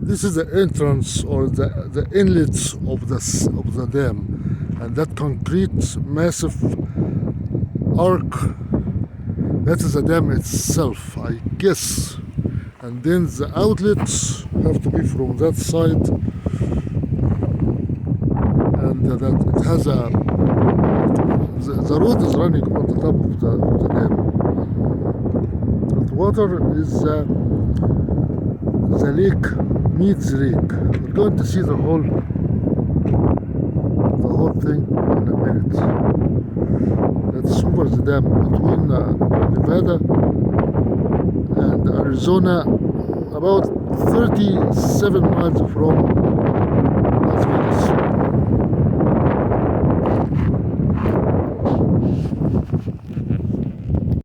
This is the entrance or the inlet of the dam, and that concrete massive arc, that is the dam itself, I guess. And then the outlets have to be from that side, and that it has the road is running on the top of the dam. The water is the lake meets the lake. We're going to see the whole thing in a minute. That's Hoover Dam between Nevada and Arizona, about 37 miles from